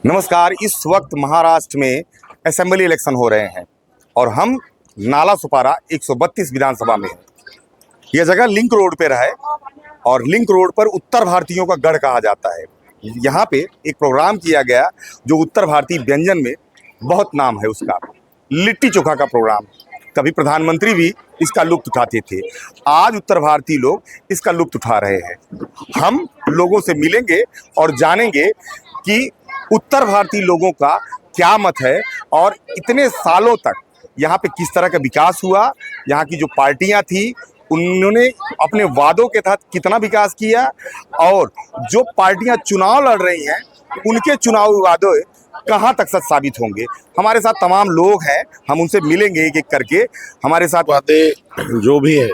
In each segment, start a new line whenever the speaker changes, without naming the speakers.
नमस्कार। इस वक्त महाराष्ट्र में असेंबली इलेक्शन हो रहे हैं और हम नाला सुपारा 132 विधानसभा में हैं। यह जगह लिंक रोड पे है और लिंक रोड पर उत्तर भारतीयों का गढ़ कहा जाता है। यहाँ पे एक प्रोग्राम किया गया जो उत्तर भारतीय व्यंजन में बहुत नाम है उसका, लिट्टी चोखा का प्रोग्राम। कभी प्रधानमंत्री भी इसका लुत्फ उठाते थे। आज उत्तर भारतीय लोग इसका लुत्फ उठा रहे हैं। हम लोगों से मिलेंगे और जानेंगे कि उत्तर भारतीय लोगों का क्या मत है और इतने सालों तक यहाँ पे किस तरह का विकास हुआ। यहाँ की जो पार्टियाँ थी उन्होंने अपने वादों के तहत कितना विकास किया और जो पार्टियाँ चुनाव लड़ रही हैं उनके चुनावी वादे कहाँ तक सच साबित होंगे। हमारे साथ तमाम लोग हैं, हम उनसे मिलेंगे एक एक करके। हमारे साथ
बातें जो भी है,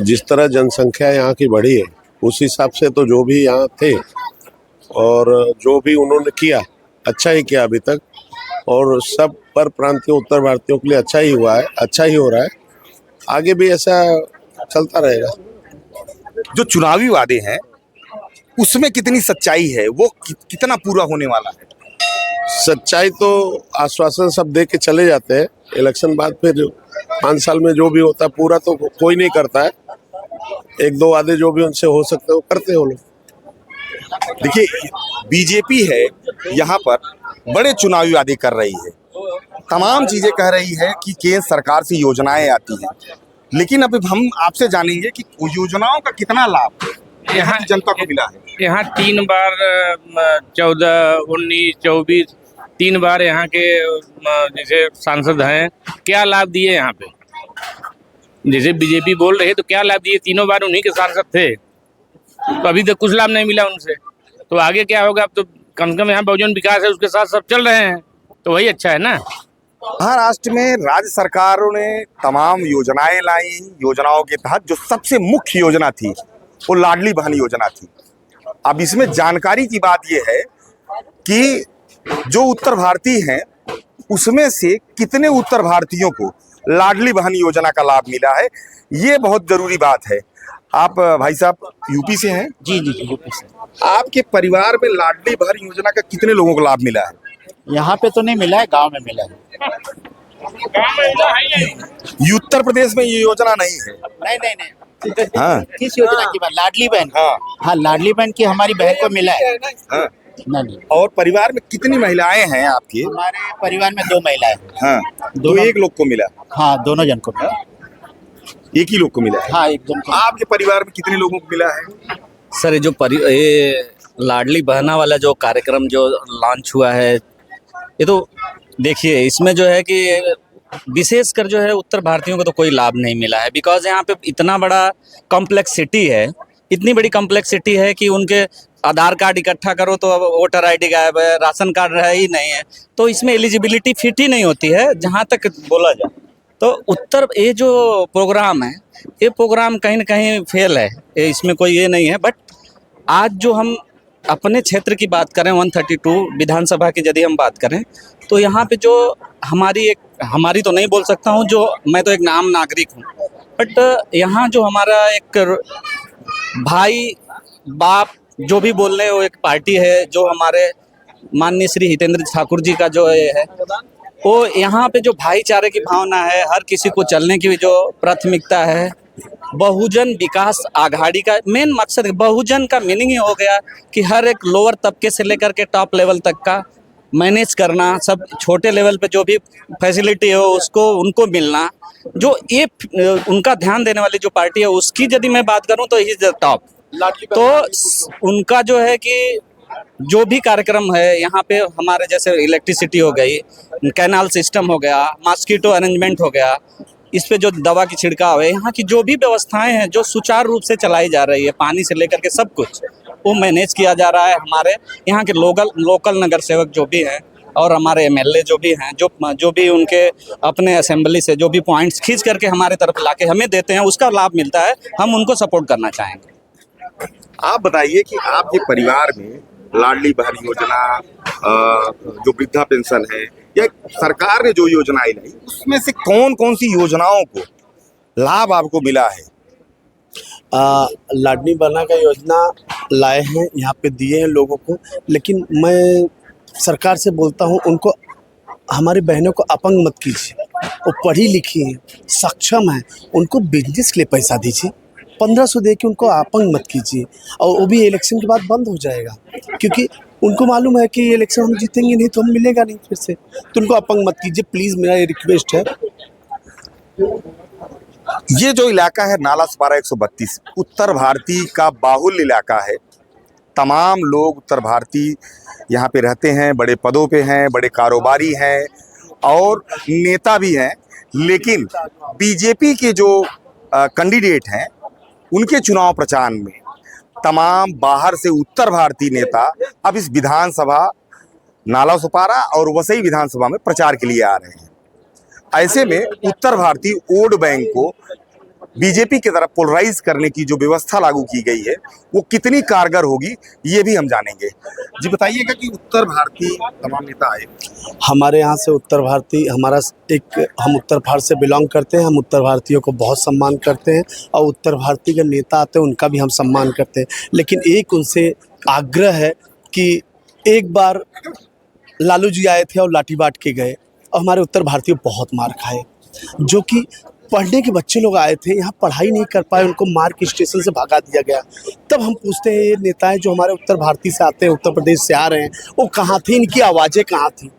जिस तरह जनसंख्या यहाँ की बढ़ी है उस हिसाब से तो जो भी यहाँ थे और जो भी उन्होंने किया अच्छा ही किया अभी तक, और सब पर प्रांतीय उत्तर भारतीयों के लिए अच्छा ही हुआ है, अच्छा ही हो रहा है। आगे भी ऐसा चलता रहेगा।
जो चुनावी वादे हैं उसमें कितनी सच्चाई है, वो कितना पूरा होने वाला है?
सच्चाई तो आश्वासन सब दे के चले जाते हैं, इलेक्शन बाद फिर 5 साल में जो भी होता है पूरा तो कोई नहीं करता है। एक दो वादे जो भी उनसे हो सकते हैं वो करते हैं वो लोग।
देखिए, बीजेपी है यहाँ पर बड़े चुनावी वादे कर रही है, तमाम चीजें कह रही है कि केंद्र सरकार से योजनाएं आती हैं, लेकिन अभी हम आपसे जानेंगे कि योजनाओं का कितना लाभ यहाँ की जनता को मिला है।
यहाँ 3 बार 14, 19, 24 3 बार यहाँ के जैसे सांसद हैं, क्या लाभ दिए यहाँ पे? जैसे बीजेपी बोल रहे तो क्या लाभ दिए? तीनों बार उन्हीं के सांसद थे, तो अभी तक कुछ लाभ नहीं मिला उनसे। तो आगे क्या होगा? अब तो कम से कम यहाँ बहुजन विकास है, उसके साथ सब चल रहे हैं, तो वही अच्छा है ना।
महाराष्ट्र में राज्य सरकारों ने तमाम योजनाएं लाई। योजनाओं के तहत जो सबसे मुख्य योजना थी वो लाडली बहन योजना थी। अब इसमें जानकारी की बात यह है कि जो उत्तर भारतीय हैं उसमें से कितने उत्तर भारतीयों को लाडली बहन योजना का लाभ मिला है, ये बहुत जरूरी बात है। आप भाई साहब यूपी से हैं?
जी जी जी, यूपी से।
आपके परिवार में लाडली बहन योजना का कितने लोगों को लाभ मिला है?
यहाँ पे तो नहीं मिला है, गांव में मिला है।
उत्तर प्रदेश में ये योजना नहीं है?
नहीं नहीं नहीं।
हाँ।
किस योजना की बात? लाडली बहन?
हाँ
हाँ, लाडली बहन की हमारी बहन को मिला है।
हाँ।
नहीं,
और परिवार में कितनी महिलाएं हैं आपकी?
हमारे परिवार में 2 महिलाएं हैं।
हाँ,
दोनों-
एक लोग को मिला?
हाँ, दोनों जन को मिला।
एक ही लोग को मिला है?
हाँ, एक जन को।
आपके परिवार में कितने लोगों को मिला है?
सर, ये लाडली बहना वाला जो कार्यक्रम जो लॉन्च हुआ है, ये तो देखिए इसमें जो है कि विशेषकर जो है उत्तर भारतीयों को तो कोई लाभ नहीं मिला है। बिकॉज यहाँ पे इतना बड़ा कॉम्प्लेक्सिटी है, इतनी बड़ी कॉम्प्लेक्सिटी है कि उनके आधार कार्ड इकट्ठा करो तो अब वोटर आईडी गायब है, राशन कार्ड है ही नहीं है, तो इसमें एलिजिबिलिटी फिट ही नहीं होती है जहाँ तक बोला जाए। तो ये जो प्रोग्राम है, ये प्रोग्राम कहीं ना कहीं फेल है, इसमें कोई ये नहीं है। बट आज जो हम अपने क्षेत्र की बात करें, 132 विधानसभा की यदि हम बात करें, तो यहाँ पे जो हमारी तो नहीं बोल सकता हूँ, जो मैं तो एक आम नागरिक हूँ, बट यहाँ जो हमारा एक भाई बाप जो भी बोल रहे हैं, वो एक पार्टी है जो हमारे माननीय श्री हितेंद्र ठाकुर जी का जो है वो यहाँ पे जो भाईचारे की भावना है, हर किसी को चलने की जो प्राथमिकता है, बहुजन विकास आघाड़ी का मेन मकसद है। बहुजन का मीनिंग ही हो गया कि हर एक लोअर तबके से लेकर के टॉप लेवल तक का मैनेज करना, सब छोटे लेवल पे जो भी फैसिलिटी हो उसको उनको मिलना। जो ये उनका ध्यान देने वाली जो पार्टी है उसकी यदि मैं बात करूं तो इज द टॉप। तो उनका जो है कि जो भी कार्यक्रम है यहाँ पे, हमारे जैसे इलेक्ट्रिसिटी हो गई, कैनाल सिस्टम हो गया, मॉस्किटो अरेंजमेंट हो गया, इस पे जो दवा की छिड़काव है, यहाँ की जो भी व्यवस्थाएं हैं जो सुचारू रूप से चलाई जा रही है, पानी से लेकर के सब कुछ वो मैनेज किया जा रहा है। हमारे यहाँ के लोकल नगर सेवक जो भी हैं और हमारे एमएलए जो भी हैं, जो भी उनके अपने असेंबली से जो भी पॉइंट्स खींच करके हमारे तरफ लाके हमें देते हैं, उसका लाभ मिलता है। हम उनको सपोर्ट करना चाहेंगे।
आप बताइए कि आपके परिवार में लाडली बहन योजना, जो वृद्धा पेंशन है, या सरकार ने जो योजनाएं लाई उसमें से कौन कौन सी योजनाओं को लाभ आपको मिला है?
लाडली बहना का योजना लाए हैं, यहाँ पे दिए हैं लोगों को, लेकिन मैं सरकार से बोलता हूँ उनको, हमारी बहनों को अपंग मत कीजिए। वो पढ़ी लिखी हैं, सक्षम हैं, उनको बिजनेस के लिए पैसा दीजिए। 1500 दे के उनको अपंग मत कीजिए। और वो भी इलेक्शन के बाद बंद हो जाएगा, क्योंकि उनको मालूम है कि ये इलेक्शन हम जीतेंगे नहीं तो हम मिलेगा नहीं फिर से। तो उनको अपंग मत कीजिए प्लीज़, मेरा ये रिक्वेस्ट है।
ये जो इलाका है नाला सुपारा 132 उत्तर भारतीय का बाहुल्य इलाका है। तमाम लोग उत्तर भारतीय यहाँ पे रहते हैं, बड़े पदों पे हैं, बड़े कारोबारी हैं और नेता भी हैं। लेकिन बीजेपी के जो कैंडिडेट हैं उनके चुनाव प्रचार में तमाम बाहर से उत्तर भारतीय नेता अब इस विधानसभा नाला सुपारा और वसई विधानसभा में प्रचार के लिए आ रहे हैं। ऐसे में उत्तर भारतीय वोट बैंक को बीजेपी की तरफ पोलराइज करने की जो व्यवस्था लागू की गई है वो कितनी कारगर होगी ये भी हम जानेंगे। जी बताइएगा कि उत्तर भारतीय तमाम नेता आए
हमारे यहाँ से, उत्तर भारतीय हम उत्तर भारत से बिलोंग करते हैं। हम उत्तर भारतीयों को बहुत सम्मान करते हैं और उत्तर भारतीय के नेता आते हैं उनका भी हम सम्मान करते हैं। लेकिन एक उनसे आग्रह है कि एक बार लालू जी आए थे और लाठी बांट के गए और हमारे उत्तर भारतीय बहुत मार खाए। जो कि पढ़ने के बच्चे लोग आए थे, यहाँ पढ़ाई नहीं कर पाए, उनको मार के स्टेशन से भगा दिया गया। तब हम पूछते हैं ये नेताएं जो हमारे उत्तर भारतीय से आते हैं, उत्तर प्रदेश से आ रहे हैं, वो कहाँ थे, इनकी आवाज़ें कहाँ थी।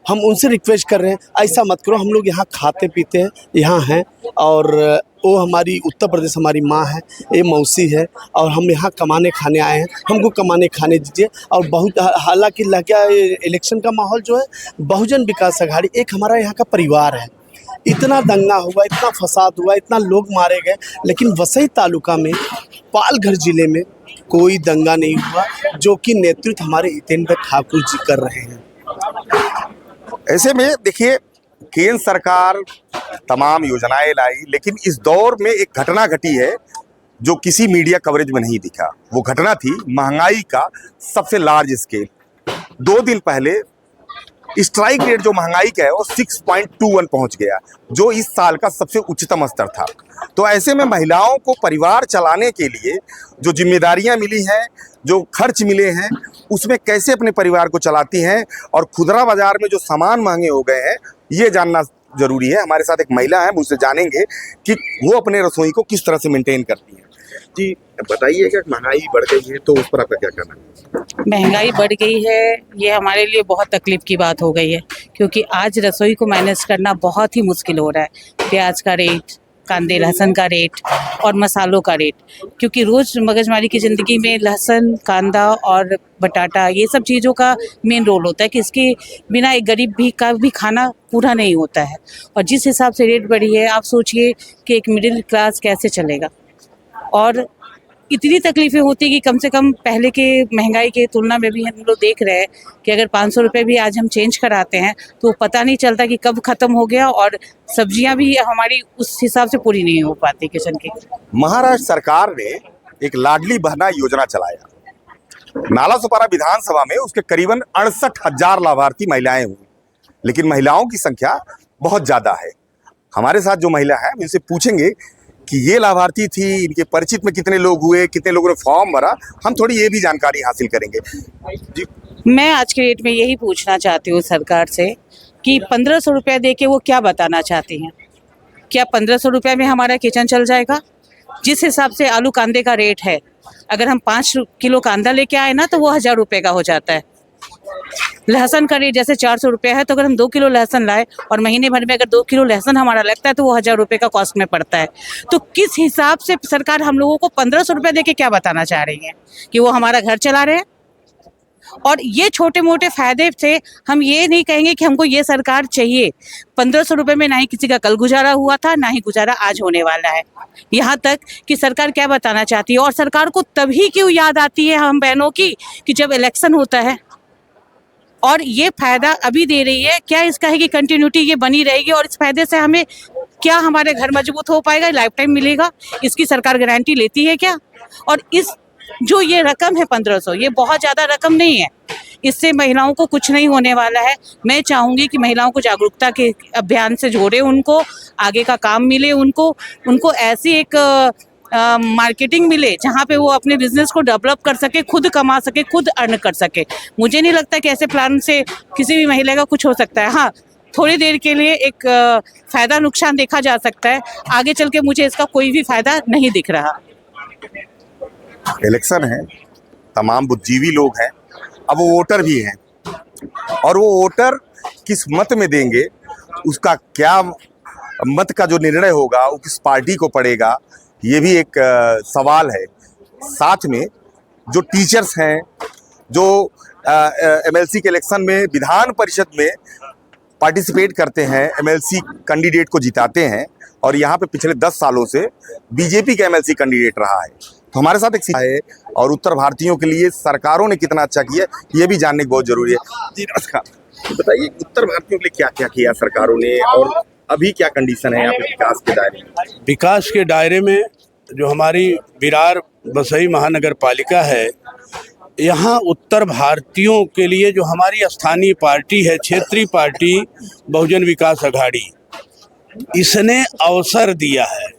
हम उनसे रिक्वेस्ट कर रहे हैं ऐसा मत करो, हम लोग यहाँ खाते पीते हैं, यहाँ हैं और वो हमारी उत्तर प्रदेश हमारी माँ है, ये मौसी है और हम यहाँ कमाने खाने आए हैं, हमको कमाने खाने दीजिए। और बहुत हालांकि लगा इलेक्शन का माहौल जो है, बहुजन विकास अघाड़ी एक हमारा यहाँ का परिवार है। इतना दंगा हुआ, इतना फसाद हुआ, इतना लोग मारे गए, लेकिन वसई तालुका में पालघर जिले में कोई दंगा नहीं हुआ, जो कि नेतृत्व हमारे हितेंद्र ठाकुर जी कर रहे हैं।
ऐसे में देखिए केंद्र सरकार तमाम योजनाएं लाई, लेकिन इस दौर में एक घटना घटी है जो किसी मीडिया कवरेज में नहीं दिखा। वो घटना थी महंगाई का सबसे लार्ज स्केल। 2 दिन पहले स्ट्राइक रेट जो महंगाई का है वो 6.21 पहुंच गया, जो इस साल का सबसे उच्चतम स्तर था। तो ऐसे में महिलाओं को परिवार चलाने के लिए जो जिम्मेदारियां मिली हैं, जो खर्च मिले हैं, उसमें कैसे अपने परिवार को चलाती हैं और खुदरा बाजार में जो सामान महंगे हो गए हैं ये जानना जरूरी है। हमारे साथ एक महिला है, मुझसे जानेंगे कि वो अपने रसोई को किस तरह से मेंटेन करती है। जी बताइए कि महंगाई बढ़ गई है तो उस पर आपका क्या कहना है?
महंगाई बढ़ गई है, ये हमारे लिए बहुत तकलीफ की बात हो गई है, क्योंकि आज रसोई को मैनेज करना बहुत ही मुश्किल हो रहा है। प्याज का रेट, कांदे लहसुन का रेट और मसालों का रेट, क्योंकि रोज़ मगजमारी की ज़िंदगी में लहसुन, कांदा और बटाटा ये सब चीज़ों का मेन रोल होता है कि इसके बिना एक गरीब भी का भी खाना पूरा नहीं होता है। और जिस हिसाब से रेट बढ़ी है, आप सोचिए कि एक मिडिल क्लास कैसे चलेगा। और इतनी तकलीफ़ें होती कि कम से कम पहले के महंगाई के तुलना में भी हम लोग देख रहे हैं कि अगर 500 रुपये भी आज हम चेंज कराते हैं तो पता नहीं चलता कि कब ख़त्म हो गया, और सब्जियां भी हमारी उस हिसाब से पूरी नहीं हो पाती किचन की।
महाराष्ट्र सरकार ने एक लाडली बहना योजना चलाया। नाला सुपारा विधानसभा में उसके करीबन 68,000 लाभार्थी महिलाएं हुई, लेकिन महिलाओं की संख्या बहुत ज़्यादा है। हमारे साथ जो महिला है इनसे पूछेंगे कि ये लाभार्थी थी, इनके परिचित में कितने लोग हुए, कितने लोगों ने फॉर्म भरा, हम थोड़ी ये भी जानकारी हासिल करेंगे। जी
मैं आज के डेट में यही पूछना चाहती हूँ सरकार से कि 1500 रुपये दे के वो क्या बताना चाहती हैं। क्या 1500 रुपये में हमारा किचन चल जाएगा? जिस हिसाब से आलू कांदे का रेट है, अगर हम 5 किलो कांदा लेके आए ना तो वो 1000 रुपये का हो जाता है। लहसुन का रेट जैसे 400 रुपये है, तो अगर हम 2 किलो लहसुन लाए और महीने भर में अगर 2 किलो लहसुन हमारा लगता है तो वो 1000 रुपये का कॉस्ट में पड़ता है। तो किस हिसाब से सरकार हम लोगों को 1500 रुपये दे के क्या बताना चाह रही है कि वो हमारा घर चला रहे हैं? और ये छोटे मोटे फायदे से हम ये नहीं कहेंगे कि हमको ये सरकार चाहिए। 1500 रुपये में ना ही किसी का कल गुजारा हुआ था, ना ही गुजारा आज होने वाला है। यहाँ तक कि सरकार क्या बताना चाहती है, और सरकार को तभी क्यों याद आती है हम बहनों की कि जब इलेक्शन होता है और ये फायदा अभी दे रही है। क्या इसका है कि कंटिन्यूटी ये बनी रहेगी और इस फायदे से हमें क्या हमारे घर मजबूत हो पाएगा, लाइफ टाइम मिलेगा, इसकी सरकार गारंटी लेती है क्या? और इस जो ये रकम है 1500, ये बहुत ज़्यादा रकम नहीं है, इससे महिलाओं को कुछ नहीं होने वाला है। मैं चाहूँगी कि महिलाओं को जागरूकता के अभियान से जोड़े, उनको आगे का काम मिले, उनको ऐसी एक मार्केटिंग मिले, जहाँ पे वो अपने बिजनेस को डेवलप कर सके, खुद कमा सके, खुद अर्न कर सके। मुझे नहीं लगता कि ऐसे प्लान से किसी भी महिला का कुछ हो सकता है। हाँ, थोड़ी देर के लिए एक फ़ायदा नुकसान देखा जा सकता है, आगे चल के मुझे इसका कोई भी फ़ायदा नहीं दिख रहा।
इलेक्शन है, तमाम बुद्धिजीवी लोग हैं, अब वो वोटर भी हैं, और वो वोटर किस मत में देंगे, उसका क्या मत का जो निर्णय होगा वो किस पार्टी को पड़ेगा, ये भी एक सवाल है। साथ में जो टीचर्स हैं, जो एमएलसी के इलेक्शन में विधान परिषद में पार्टिसिपेट करते हैं, एमएलसी कैंडिडेट को जिताते हैं, और यहाँ पे पिछले 10 सालों से बीजेपी का एमएलसी कैंडिडेट रहा है। तो हमारे साथ एक है, और उत्तर भारतीयों के लिए सरकारों ने कितना अच्छा किया, ये भी जानने की बहुत जरूरी है। जी नमस्कार, तो बताइए उत्तर भारतीयों के लिए क्या क्या किया सरकारों ने, और अभी क्या कंडीशन है यहाँ पे विकास के दायरे में?
विकास के दायरे में जो हमारी विरार बसई महानगर पालिका है, यहाँ उत्तर भारतीयों के लिए जो हमारी स्थानीय पार्टी है, क्षेत्रीय पार्टी बहुजन विकास अघाड़ी, इसने अवसर दिया है।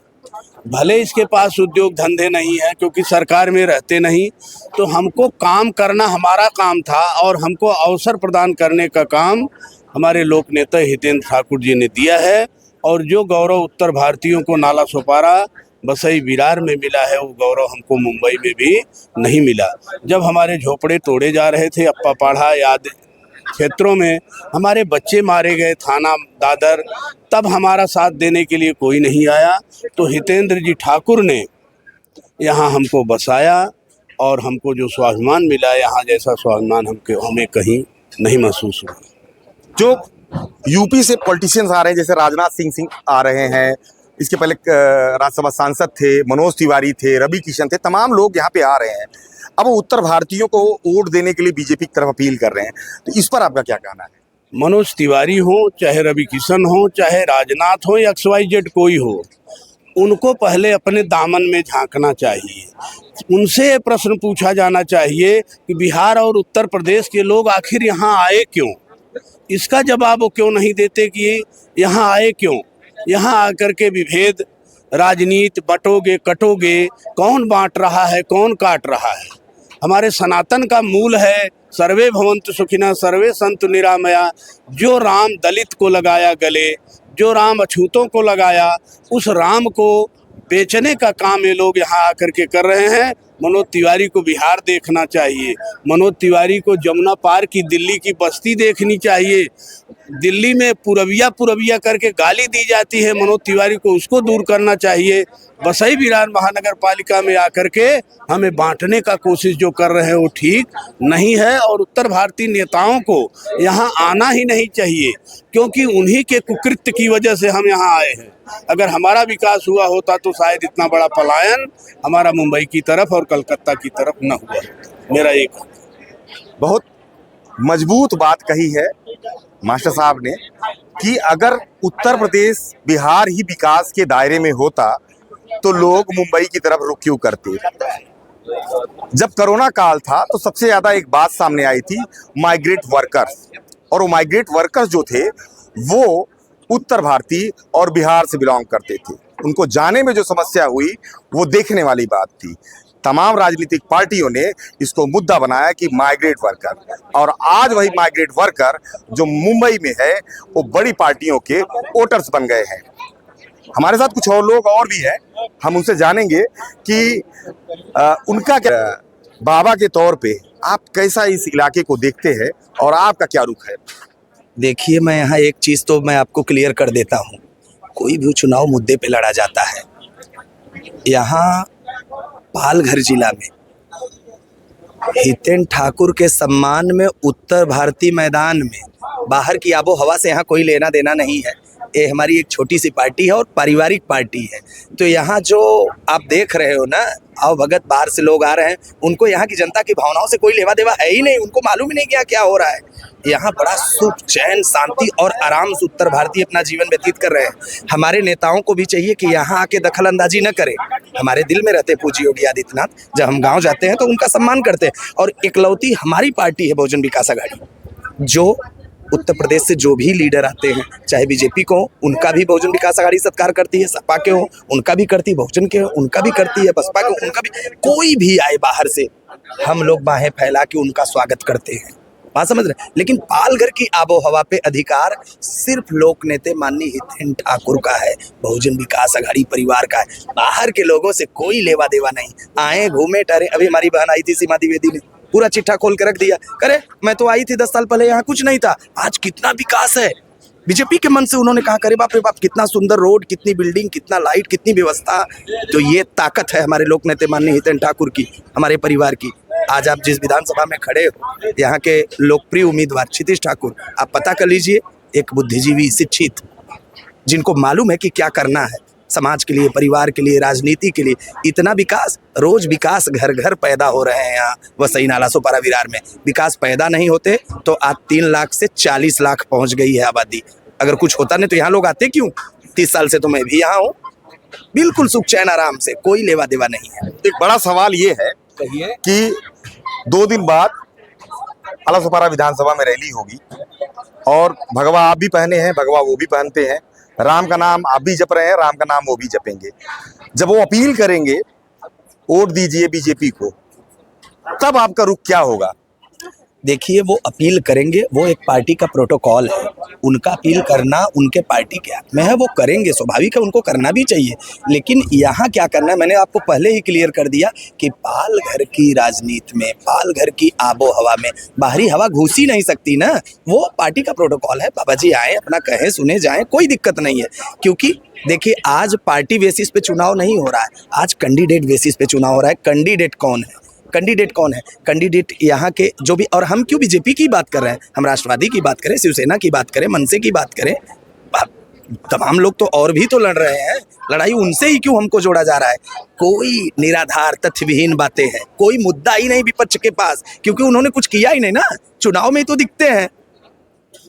भले इसके पास उद्योग धंधे नहीं है, क्योंकि सरकार में रहते नहीं, तो हमको काम करना हमारा काम था, और हमको अवसर प्रदान करने का काम हमारे लोक नेता हितेंद्र ठाकुर जी ने दिया है। और जो गौरव उत्तर भारतीयों को नाला सोपारा बसई विरार में मिला है, वो गौरव हमको मुंबई में भी नहीं मिला। जब हमारे झोपड़े तोड़े जा रहे थे, अप्पा पाढ़ा आदि क्षेत्रों में हमारे बच्चे मारे गए, थाना दादर, तब हमारा साथ देने के लिए कोई नहीं आया। तो हितेंद्र जी ठाकुर ने यहाँ हमको बसाया, और हमको जो स्वाभिमान मिला, यहाँ जैसा स्वाभिमान हमें कहीं नहीं महसूस हुआ।
जो यूपी से पॉलिटिशियंस आ रहे हैं, जैसे राजनाथ सिंह आ रहे हैं, इसके पहले राज्यसभा सांसद थे, मनोज तिवारी थे, रवि किशन थे, तमाम लोग यहाँ पे आ रहे हैं। अब वो उत्तर भारतीयों को वोट देने के लिए बीजेपी की तरफ अपील कर रहे हैं, तो इस पर आपका क्या कहना है?
मनोज तिवारी हो, चाहे रवि किशन हो, चाहे राजनाथ हो, या XYZ कोई हो, उनको पहले अपने दामन में झांकना चाहिए। उनसे प्रश्न पूछा जाना चाहिए कि बिहार और उत्तर प्रदेश के लोग आखिर यहाँ आए क्यों। इसका जवाब वो क्यों नहीं देते कि यहाँ आए क्यों। यहाँ आकर के विभेद, राजनीति, बटोगे कटोगे, कौन बांट रहा है, कौन काट रहा है। हमारे सनातन का मूल है सर्वे भवन्तु सुखिनः सर्वे सन्तु निरामया। जो राम दलित को लगाया गले, जो राम अछूतों को लगाया, उस राम को बेचने का काम ये लोग यहाँ आकर के कर रहे हैं। मनोज तिवारी को बिहार देखना चाहिए, मनोज तिवारी को जमुना पार की दिल्ली की बस्ती देखनी चाहिए। दिल्ली में पुरबिया करके गाली दी जाती है, मनोज तिवारी को उसको दूर करना चाहिए। बसई विरार महानगर पालिका में आकर के हमें बांटने का कोशिश जो कर रहे हैं वो ठीक नहीं है, और उत्तर भारतीय नेताओं को यहाँ आना ही नहीं चाहिए, क्योंकि उन्हीं के कुकृत्य की वजह से हम यहाँ आए हैं। अगर हमारा विकास हुआ होता तो शायद इतना बड़ा पलायन हमारा मुंबई की तरफ और कलकत्ता की तरफ न हुआ। मेरा एक
बहुत मजबूत बात कही है मास्टर साहब ने कि अगर उत्तर प्रदेश बिहार ही विकास के दायरे में होता तो लोग मुंबई की तरफ रुख क्यों करते। जब कोरोना काल था तो सबसे ज्यादा एक बात सामने आई थी, माइग्रेट वर्कर्स, और वो माइग्रेट वर्कर्स जो थे वो उत्तर भारतीय और बिहार से बिलोंग करते थे। उनको जाने में जो समस्या हुई वो देखने वाली बात थी। तमाम राजनीतिक पार्टियों ने इसको मुद्दा बनाया कि माइग्रेट वर्कर, और आज वही माइग्रेट वर्कर जो मुंबई में है वो बड़ी पार्टियों के वोटर्स बन गए हैं। हमारे साथ कुछ और लोग और भी हैं, हम उनसे जानेंगे कि उनका क्या, बाबा के तौर पे आप कैसा इस इलाके को देखते हैं और आपका क्या रुख है?
देखिए, मैं यहाँ एक चीज़ तो मैं आपको क्लियर कर देता हूँ, कोई भी चुनाव मुद्दे पे लड़ा जाता है। यहाँ पालघर जिला में हितेन ठाकुर के सम्मान में उत्तर भारतीय मैदान में, बाहर की आबो हवा से यहाँ कोई लेना देना नहीं है। ये हमारी एक छोटी सी पार्टी है और पारिवारिक पार्टी है। तो यहाँ जो आप देख रहे हो ना, आओ भगत बाहर से लोग आ रहे हैं, उनको यहाँ की जनता की भावनाओं से कोई लेवा देवा है ही नहीं। उनको मालूम ही नहीं क्या हो रहा है। यहाँ बड़ा सुख, चैन, शांति और आराम से उत्तर भारतीय अपना जीवन व्यतीत कर रहे हैं। हमारे नेताओं को भी चाहिए कि यहाँ आके दखल अंदाजी न करें। हमारे दिल में रहते पूज्य योगी आदित्यनाथ, जब हम गाँव जाते हैं तो उनका सम्मान करते हैं। और इकलौती हमारी पार्टी है बहुजन विकास अघाड़ी, जो उत्तर प्रदेश से जो भी लीडर आते हैं, चाहे बीजेपी को हो, उनका भी बहुजन विकास आघाड़ी सत्कार करती है, सपा के हो उनका भी करती है, बहुजन के हो उनका भी करती है, बसपा के हो उनका भी, कोई भी आए बाहर से हम लोग बाहें फैला के उनका स्वागत करते हैं। बात समझ रहे हैं? लेकिन पालघर की आबो हवा पे अधिकार सिर्फ लोक नेता माननीय हितेन ठाकुर का है, बहुजन विकास आघाड़ी परिवार का है। बाहर के लोगों से कोई लेवा देवा नहीं। आए घूमे टहरे, अभी हमारी बहन आई थी सीमा द्विवेदी ने पूरा चिट्ठा खोल के रख दिया, करे मैं तो आई थी 10 साल पहले, यहाँ कुछ नहीं था, आज कितना विकास है। बीजेपी के मन से उन्होंने कहा, करे बाप रे बाप, कितना सुंदर रोड, कितनी बिल्डिंग, कितना लाइट, कितनी व्यवस्था। तो ये ताकत है हमारे लोक नेता माननीय हितेन ठाकुर की, हमारे परिवार की। आज आप जिस विधानसभा में खड़े हो, यहाँ के लोकप्रिय उम्मीदवार क्षितिज ठाकुर, आप पता कर लीजिए, एक बुद्धिजीवी, शिक्षित, जिनको मालूम है कि क्या करना है समाज के लिए, परिवार के लिए, राजनीति के लिए। इतना विकास, रोज विकास घर घर पैदा हो रहे हैं यहाँ वसई नाला सुपारा विरार में। विकास पैदा नहीं होते तो आज 3 लाख से 40 लाख पहुँच गई है आबादी। अगर कुछ होता नहीं तो यहाँ लोग आते क्यों? 30 साल से तो मैं भी यहाँ हूँ, बिल्कुल सुख चैन आराम से, कोई लेवा देवा नहीं है।
एक बड़ा सवाल ये है कि 2 दिन बाद नालासोपारा विधानसभा में रैली होगी और भगवा आप भी पहने हैं, भगवा वो भी पहनते हैं, राम का नाम आप भी जप रहे हैं, राम का नाम वो भी जपेंगे। जब वो अपील करेंगे वोट दीजिए बीजेपी को, तब आपका रुख क्या होगा?
देखिए, वो अपील करेंगे, वो एक पार्टी का प्रोटोकॉल है, उनका अपील करना उनके पार्टी के हाथ में है, वो करेंगे, स्वाभाविक है, उनको करना भी चाहिए। लेकिन यहाँ क्या करना है, मैंने आपको पहले ही क्लियर कर दिया कि पालघर की राजनीति में, पालघर की आबो हवा में बाहरी हवा घुस ही नहीं सकती ना। वो पार्टी का प्रोटोकॉल है, बाबा जी आए, अपना कहें, सुने जाएं, कोई दिक्कत नहीं है। क्योंकि देखिए, आज पार्टी बेसिस पे चुनाव नहीं हो रहा है, आज कैंडिडेट बेसिस पे चुनाव हो रहा है। कैंडिडेट कौन है? कैंडिडेट कौन है? कैंडिडेट यहाँ के जो भी, और हम क्यों बीजेपी की बात कर रहे हैं, हम राष्ट्रवादी की बात करें, शिवसेना की बात करें, मनसे की बात करें, तमाम लोग तो और भी तो लड़ रहे हैं। लड़ाई उनसे ही क्यों हमको जोड़ा जा रहा है? कोई निराधार तथ्य विहीन बातें हैं, कोई मुद्दा ही नहीं विपक्ष के पास, क्योंकि उन्होंने कुछ किया ही नहीं ना। चुनाव में तो दिखते हैं।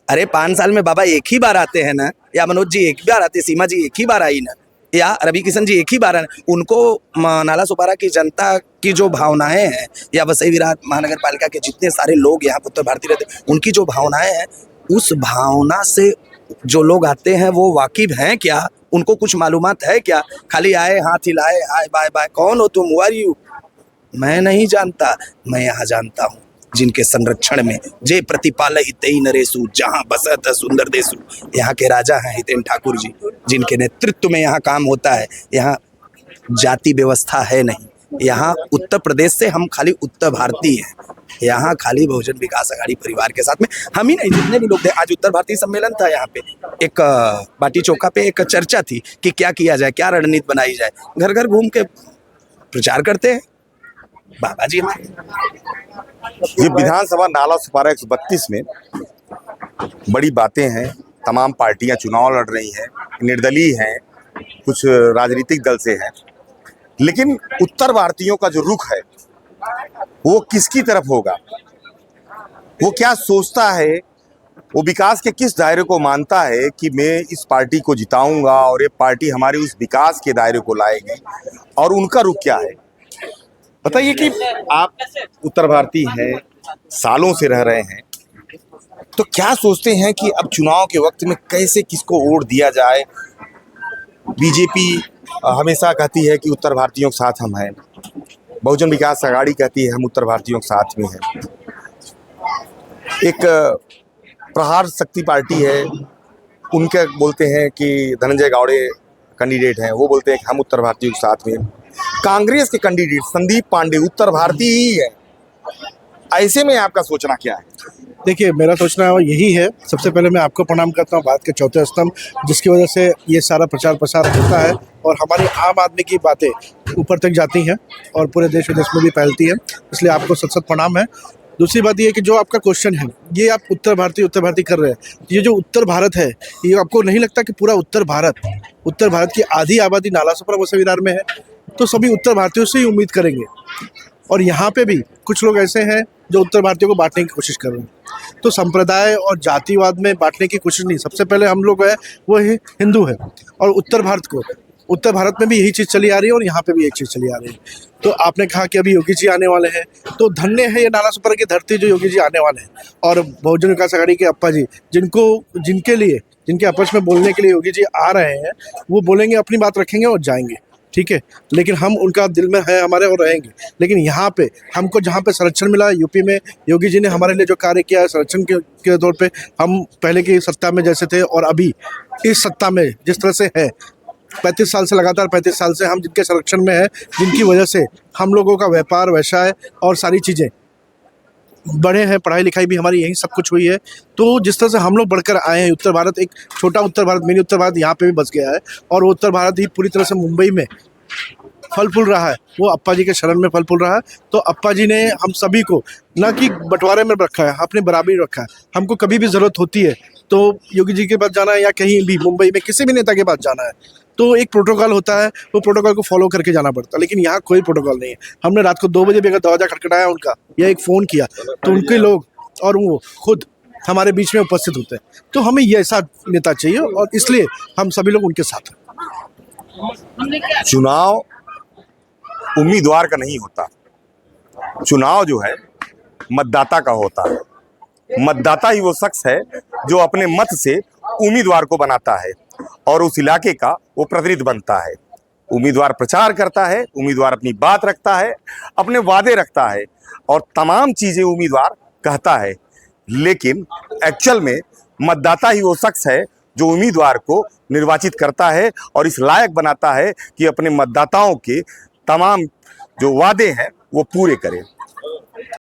अरे 5 साल में बाबा एक ही बार आते हैं ना, या मनोज जी एक बार आते, सीमा जी एक ही बार आई ना, या रवि किशन जी एक ही बार आए। उनको नालासोपारा की जनता की जो भावनाएं हैं, या वसई विरार महानगर पालिका के जितने सारे लोग यहाँ उत्तर भारतीय रहते हैं, उनकी जो भावनाएं हैं, उस भावना से जो लोग आते हैं वो वाकिफ हैं क्या? उनको कुछ मालूमात है क्या? खाली आए, हाथ हिलाए, हाय बाय बाय, कौन हो तुम, हु आर यू? मैं नहीं जानता, मैं यहाँ जानता हूँ, जिनके संरक्षण में जे प्रतिपाल हितेई नरेशु, जहाँ बसत सुंदर देशु, यहाँ के राजा हैं हितेन ठाकुर जी, जिनके नेतृत्व में यहाँ काम होता है। यहाँ जाति व्यवस्था है नहीं, यहाँ उत्तर प्रदेश से हम खाली उत्तर भारतीय हैं, यहाँ खाली बहुजन विकास आघाड़ी परिवार के साथ में हम ही नहीं, जितने भी लोग थे। आज उत्तर भारतीय सम्मेलन था, यहाँ पे एक बाटी चौका पे एक चर्चा थी कि क्या किया जाए, क्या रणनीति बनाई जाए। घर घर घूम के प्रचार करते हैं बाबा जी हमारे।
ये विधानसभा नालासोपारा 132 में बड़ी बातें हैं, तमाम पार्टियां चुनाव लड़ रही हैं, निर्दलीय हैं, कुछ राजनीतिक दल से हैं, लेकिन उत्तर भारतीयों का जो रुख है वो किसकी तरफ होगा? वो क्या सोचता है? वो विकास के किस दायरे को मानता है कि मैं इस पार्टी को जिताऊंगा और ये पार्टी हमारे उस विकास के दायरे को लाएगी, और उनका रुख क्या है? बताइए कि आप उत्तर भारतीय हैं, सालों से रह रहे हैं, तो क्या सोचते हैं कि अब चुनाव के वक्त में कैसे किसको वोट दिया जाए? बीजेपी हमेशा कहती है कि उत्तर भारतीयों के साथ हम हैं, बहुजन विकास आघाड़ी कहती है हम उत्तर भारतीयों के साथ में हैं, एक प्रहार शक्ति पार्टी है, उनके बोलते हैं कि धनंजय गावड़े कैंडिडेट हैं, वो बोलते हैं कि हम उत्तर भारतीयों के साथ में हैं। कांग्रेस के कैंडिडेट संदीप पांडे उत्तर भारतीय ही है। ऐसे में आपका सोचना क्या है?
देखिए, मेरा सोचना यही है, सबसे पहले मैं आपको प्रणाम करता हूँ, भारत के चौथे स्तंभ, जिसकी वजह से ये सारा प्रचार प्रसार होता है और हमारी आम आदमी की बातें ऊपर तक जाती हैं और पूरे देश विदेश में भी फैलती है, इसलिए आपको सत सत प्रणाम है। दूसरी बात ये है कि जो आपका क्वेश्चन है, ये आप उत्तर भारतीय कर रहे हैं, ये जो उत्तर भारत है, ये आपको नहीं लगता कि पूरा उत्तर भारत की आधी आबादी नालासोपारा वसई विरार में है, तो सभी उत्तर भारतीयों से ही उम्मीद करेंगे। और यहाँ पे भी कुछ लोग ऐसे हैं जो उत्तर भारतीयों को बांटने की कोशिश कर रहे हैं। तो संप्रदाय और जातिवाद में बांटने की कोशिश नहीं, सबसे पहले हम लोग है वो हिंदू है, और उत्तर भारत को उत्तर भारत में भी यही चीज़ चली आ रही है और यहाँ पे भी यही चीज़ चली आ रही है। तो आपने कहा कि अभी योगी जी आने वाले हैं, तो धन्य है ये नालासोपारा की धरती जो योगी जी आने वाले हैं। और बहुजन विकास आघाड़ी के अप्पा जी जिनके आपस में बोलने के लिए योगी जी आ रहे हैं, वो बोलेंगे, अपनी बात रखेंगे और जाएंगे, ठीक है। लेकिन हम उनका दिल में है हमारे और रहेंगे। लेकिन यहाँ पे हमको जहाँ पे संरक्षण मिला है, यूपी में योगी जी ने हमारे लिए जो कार्य किया है संरक्षण के तौर पे, हम पहले की सत्ता में जैसे थे और अभी इस सत्ता में जिस तरह से है, 35 साल से लगातार 35 साल से हम जिनके संरक्षण में है, जिनकी वजह से हम लोगों का व्यापार, व्यवसाय और सारी चीज़ें बढ़े हैं, पढ़ाई लिखाई भी हमारी यही सब कुछ हुई है। तो जिस तरह से हम लोग बढ़कर आए हैं, उत्तर भारत एक छोटा उत्तर भारत, मिनी उत्तर भारत यहाँ पे भी बस गया है और वो उत्तर भारत ही पूरी तरह से मुंबई में फल फूल रहा है, वो अप्पा जी के शरण में फल फूल रहा है। तो अप्पा जी ने हम सभी को न कि बंटवारे में रखा है, अपने बराबरी रखा है। हमको कभी भी ज़रूरत होती है तो योगी जी के पास जाना है या कहीं भी मुंबई में किसी भी नेता के पास जाना है, तो एक प्रोटोकॉल होता है, वो प्रोटोकॉल को फॉलो करके जाना पड़ता है। लेकिन यहाँ कोई प्रोटोकॉल नहीं है। हमने रात को 2 बजे भी अगर दरवाजा खटखटाया उनका या एक फ़ोन किया तो उनके लोग और वो खुद हमारे बीच में उपस्थित होते हैं। तो हमें ये ऐसा नेता चाहिए और इसलिए हम सभी लोग उनके साथ हैं।
चुनाव उम्मीदवार का नहीं होता, चुनाव जो है मतदाता का होता है। मतदाता ही वो शख्स है जो अपने मत से उम्मीदवार को बनाता है और उस इलाके का वो प्रतिनिधि बनता है। उम्मीदवार प्रचार करता है, उम्मीदवार अपनी बात रखता है, अपने वादे रखता है और तमाम चीज़ें उम्मीदवार कहता है। लेकिन एक्चुअल में मतदाता ही वो शख्स है जो उम्मीदवार को निर्वाचित करता है और इस लायक बनाता है कि अपने मतदाताओं के तमाम जो वादे हैं वो पूरे करे।